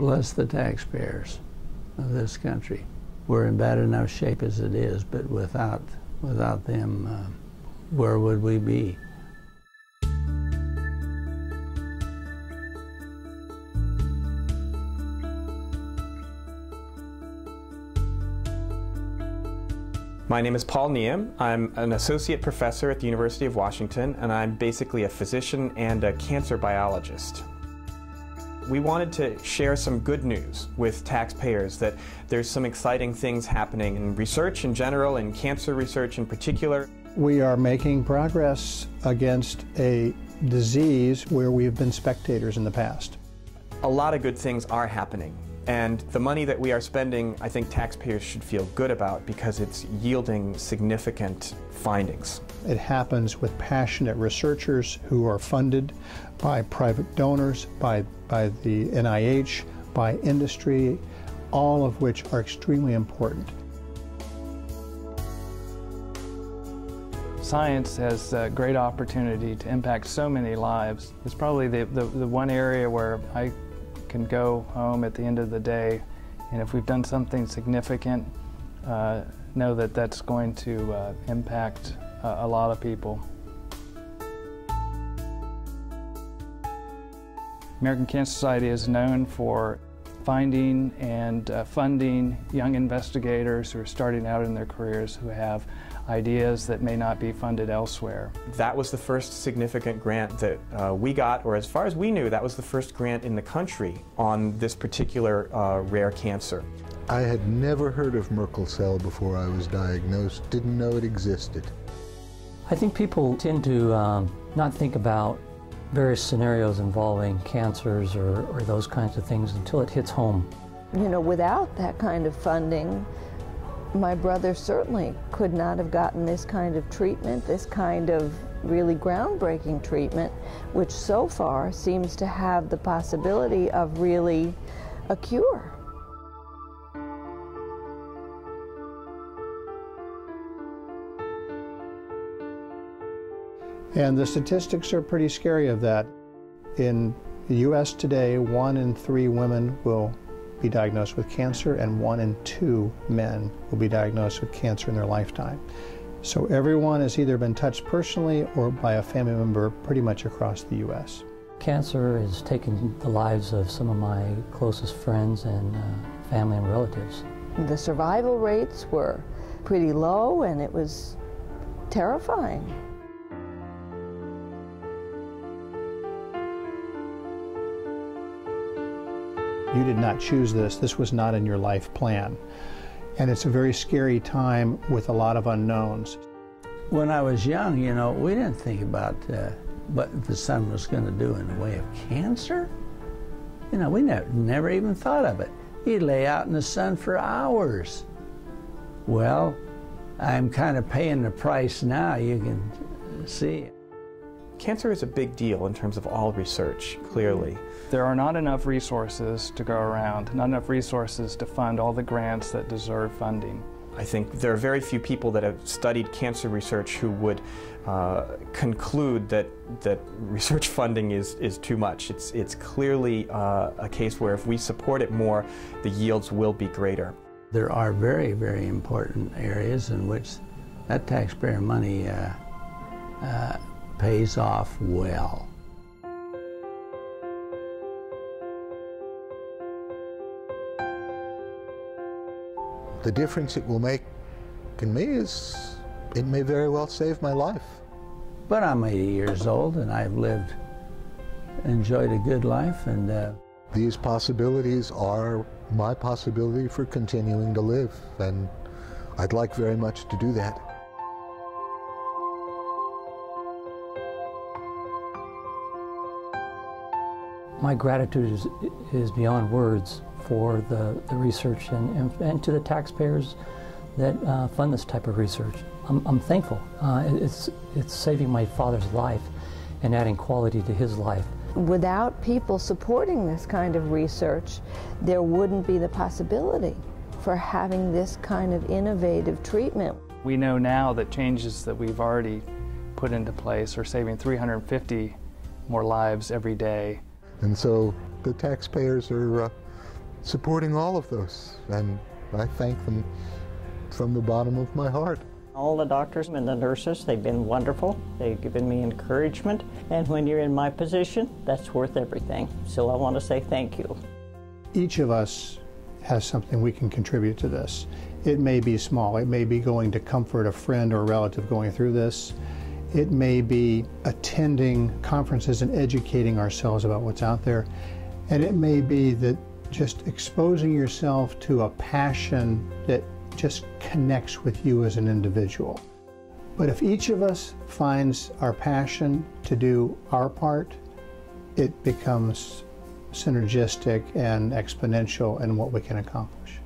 bless the taxpayers of this country. We're in bad enough shape as it is, but without them, where would we be? My name is Paul Neum. I'm an associate professor at the University of Washington, and I'm basically a physician and a cancer biologist. We wanted to share some good news with taxpayers that there's some exciting things happening in research in general, and cancer research in particular. We are making progress against a disease where we have been spectators in the past. A lot of good things are happening. And the money that we are spending, I think taxpayers should feel good about because it's yielding significant findings. It happens with passionate researchers who are funded by private donors, by the NIH, by industry, all of which are extremely important. Science has a great opportunity to impact so many lives. It's probably the one area where I can go home at the end of the day, and if we've done something significant, know that that's going to impact a lot of people. American Cancer Society is known for finding and funding young investigators who are starting out in their careers who have ideas that may not be funded elsewhere. That was the first significant grant that we got, or as far as we knew, that was the first grant in the country on this particular rare cancer. I had never heard of Merkel cell before I was diagnosed, didn't know it existed. I think people tend to not think about various scenarios involving cancers or those kinds of things until it hits home. You know, without that kind of funding, my brother certainly could not have gotten this kind of treatment, this kind of really groundbreaking treatment, which so far seems to have the possibility of really a cure. And the statistics are pretty scary of that. In the U.S. today, 1 in 3 women will be diagnosed with cancer, and 1 in 2 men will be diagnosed with cancer in their lifetime. So everyone has either been touched personally or by a family member pretty much across the U.S. Cancer has taken the lives of some of my closest friends and family and relatives. The survival rates were pretty low, and it was terrifying. You did not choose this. This was not in your life plan. And it's a very scary time with a lot of unknowns. When I was young, you know, we didn't think about what the sun was going to do in the way of cancer. You know, we never even thought of it. He'd lay out in the sun for hours. Well, I'm kind of paying the price now, you can see. Cancer is a big deal in terms of all research, clearly. There are not enough resources to go around, not enough resources to fund all the grants that deserve funding. I think there are very few people that have studied cancer research who would conclude that research funding is too much. It's clearly a case where if we support it more, the yields will be greater. There are very, very important areas in which that taxpayer money pays off well. The difference it will make in me is it may very well save my life. But I'm 80 years old and I've enjoyed a good life, and these possibilities are my possibility for continuing to live, and I'd like very much to do that. My gratitude is beyond words for the research and to the taxpayers that fund this type of research. I'm thankful. It's saving my father's life and adding quality to his life. Without people supporting this kind of research, there wouldn't be the possibility for having this kind of innovative treatment. We know now that changes that we've already put into place are saving 350 more lives every day. And so the taxpayers are supporting all of those, and I thank them from the bottom of my heart. All the doctors and the nurses, they've been wonderful. They've given me encouragement, and when you're in my position, that's worth everything. So I want to say thank you. Each of us has something we can contribute to this. It may be small. It may be going to comfort a friend or a relative going through this. It may be attending conferences and educating ourselves about what's out there. And it may be that just exposing yourself to a passion that just connects with you as an individual. But if each of us finds our passion to do our part, it becomes synergistic and exponential in what we can accomplish.